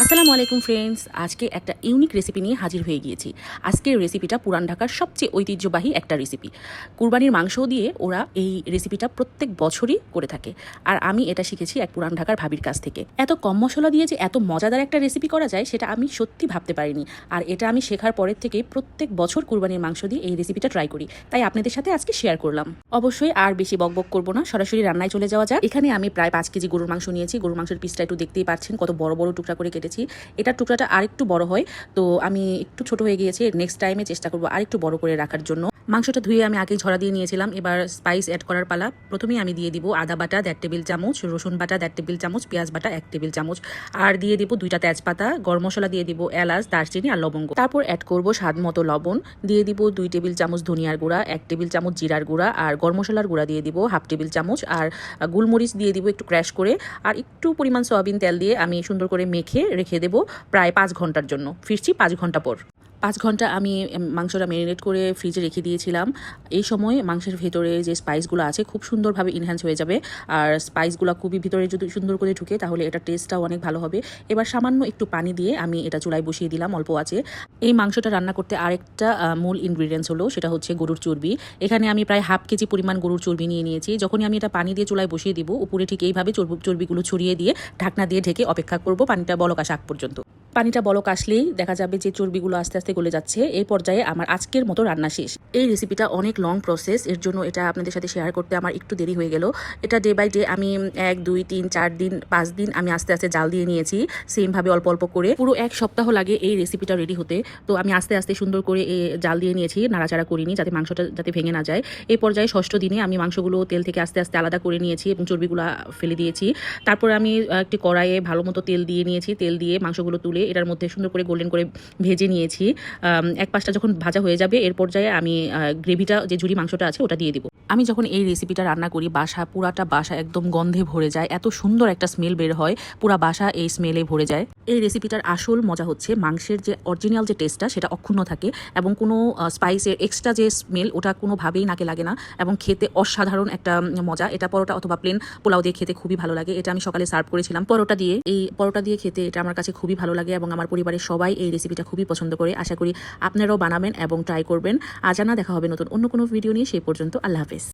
আসসালামু আলাইকুম ফ্রেন্ডস, আজকে একটা ইউনিক রেসিপি নিয়ে হাজির হয়ে গিয়েছি। আজকের রেসিপিটা পুরান ঢাকার সবচেয়ে ঐতিহ্যবাহী একটা রেসিপি। কুরবানির মাংস দিয়ে ওরা এই রেসিপিটা প্রত্যেক বছরই করে থাকে, আর আমি এটা শিখেছি এক পুরান ঢাকার ভাবির কাছ থেকে। এত কম মশলা দিয়ে যে এত মজাদার একটা রেসিপি করা যায় সেটা আমি সত্যি ভাবতে পারিনি, আর এটা আমি শেখার পরের থেকেই প্রত্যেক বছর কুরবানির মাংস দিয়ে এই রেসিপিটা ট্রাই করি, তাই আপনাদের সাথে আজকে শেয়ার করলাম। অবশ্যই আর বেশি বকবক করবো না, সরাসরি রান্নায় চলে যাওয়া যায়। এখানে আমি প্রায় 5 কেজি গরুর মাংস নিয়েছি। গরুর মাংসের পিসটা একটু দেখতেই পাচ্ছেন কত বড় বড় টুকরা করে কেটেছি। এটার টুকরাটা আরেকটু বড় হয়, তো আমি একটু ছোট হয়ে গিয়েছে। নেক্সট টাইমে চেষ্টা করবো আরেকটু বড় করে রাখার জন্য। মাংসটা ধুয়ে আমি আগে ঝরা দিয়ে নিয়েছিলাম। এবার স্পাইস অ্যাড করার পালা। প্রথমেই আমি দিয়ে দিব আদা বাটা 1.5 টেবিল চামচ, রসুন বাটা 1.5 টেবিল চামচ, পেঁয়াজ বাটা 1 টেবিল চামচ, আর দিয়ে দিব 2টা তেজপাতা। গরম মশলা দিয়ে দিব এলাচ, দারচিনি আর লবঙ্গ। তারপর অ্যাড করব স্বাদ মতো লবণ, দিয়ে দিব 2 টেবিল চামচ ধনিয়ার গুঁড়া, 1 টেবিল চামচ জিরার গুঁড়া, আর গরম মশলার গুঁড়া দিয়ে দিব 1/2 টেবিল চামচ, আর গোলমরিচ দিয়ে দিব একটু ক্র্যাশ করে, আর একটু পরিমাণ সয়াবিন তেল দিয়ে আমি সুন্দর করে মেখে রেখে দেব প্রায় 5 ঘন্টার জন্য। ফিরছি 5 ঘন্টা পর। 5 ঘন্টা আমি মাংসটা ম্যারিনেট করে ফ্রিজে রেখে দিয়েছিলাম। এই সময় মাংসের ভেতরে যে স্পাইসগুলো আছে খুব সুন্দরভাবে ইনহ্যান্স হয়ে যাবে, আর স্পাইসগুলো খুবই ভিতরে যদি সুন্দর করে ঢুকে তাহলে এটা টেস্টটাও অনেক ভালো হবে। এবার সামান্য একটু পানি দিয়ে আমি এটা চুলায় বসিয়ে দিলাম অল্প আঁচে। এই মাংসটা রান্না করতে আরেকটা মূল ইনগ্রিডিয়েন্টস হলো, সেটা হচ্ছে গরুর চর্বি। এখানে আমি প্রায় 1/2 কেজি পরিমাণ গরুর চর্বি নিয়ে নিয়েছি। যখনই আমি এটা পানি দিয়ে চুলায় বসিয়ে দিব, উপরে ঠিক এইভাবে চর্বিগুলো ছড়িয়ে দিয়ে ঢাকনা দিয়ে ঢেকে অপেক্ষা করব পানিটা বলক আসা আগ পর্যন্ত। পানিটা বলক আসলেই দেখা যাবে যে চর্বিগুলো আস্তে আস্তে গলে যাচ্ছে। এই পর্যায়ে আমার আজকের মতো রান্না শেষ। এই রেসিপিটা অনেক লং প্রসেস, এর জন্য এটা আপনাদের সাথে শেয়ার করতে আমার একটু দেরি হয়ে গেল। এটা ডে বাই ডে আমি 1 2 3 4 দিন 5 দিন আমি আস্তে আস্তে জাল দিয়ে নিয়েছি, সেমভাবে অল্প অল্প করে। পুরো 1 সপ্তাহ লাগে এই রেসিপিটা রেডি হতে। তো আমি আস্তে আস্তে সুন্দর করে জাল দিয়ে নিয়েছি, নাড়াচাড়া করিনি যাতে মাংসটা যাতে ভেঙে না যায়। এই পর্যায়ে 6ষ্ঠ দিনে আমি মাংসগুলো তেল থেকে আস্তে আস্তে আলাদা করে নিয়েছি এবং চর্বিগুলো ফেলে দিয়েছি। তারপর আমি একটি কড়াইয়ে ভালো মতো তেল দিয়ে নিয়েছি। তেল দিয়ে মাংসগুলো তুলে এটার মধ্যে সুন্দর করে গোল্ডেন করে ভেজে নিয়েছি। এক পাশটা যখন ভাজা হয়ে যাবে এর পর্যায়ে আমি গ্রেভিটা, যে ঝুরি মাংসটা আছে ওটা দিয়ে দিব। আমি যখন এই রেসিপিটা রান্না করি পুরাটা বাসা একদম গন্ধে ভরে যায়, এত সুন্দর একটা স্মেল বের হয়, পুরা বাসা এই স্মেলে ভরে যায়। এই রেসিপিটার আসল মজা হচ্ছে মাংসের যে অরিজিনাল যে টেস্টটা সেটা অক্ষুণ্ণ থাকে, এবং কোনো স্পাইসের এক্সট্রা যে স্মেল ওটা কোনোভাবেই নাকে লাগে না, এবং খেতে অসাধারণ একটা মজা। এটা পরোটা অথবা প্লেন পোলাও দিয়ে খেতে খুবই ভালো লাগে। এটা আমি সকালে সার্ভ করেছিলাম পরোটা দিয়ে। এই পরোটা দিয়ে খেতে এটা আমার কাছে খুবই ভালো লাগে, এবং আমার পরিবারের সবাই এই রেসিপিটা খুবই পছন্দ করে। আশা করি আপনারাও বানাবেন এবং ট্রাই করবেন। আজ না দেখা হবে নতুন অন্য কোনো ভিডিও নিয়ে। সেই পর্যন্ত আল্লাহ হাফেজ।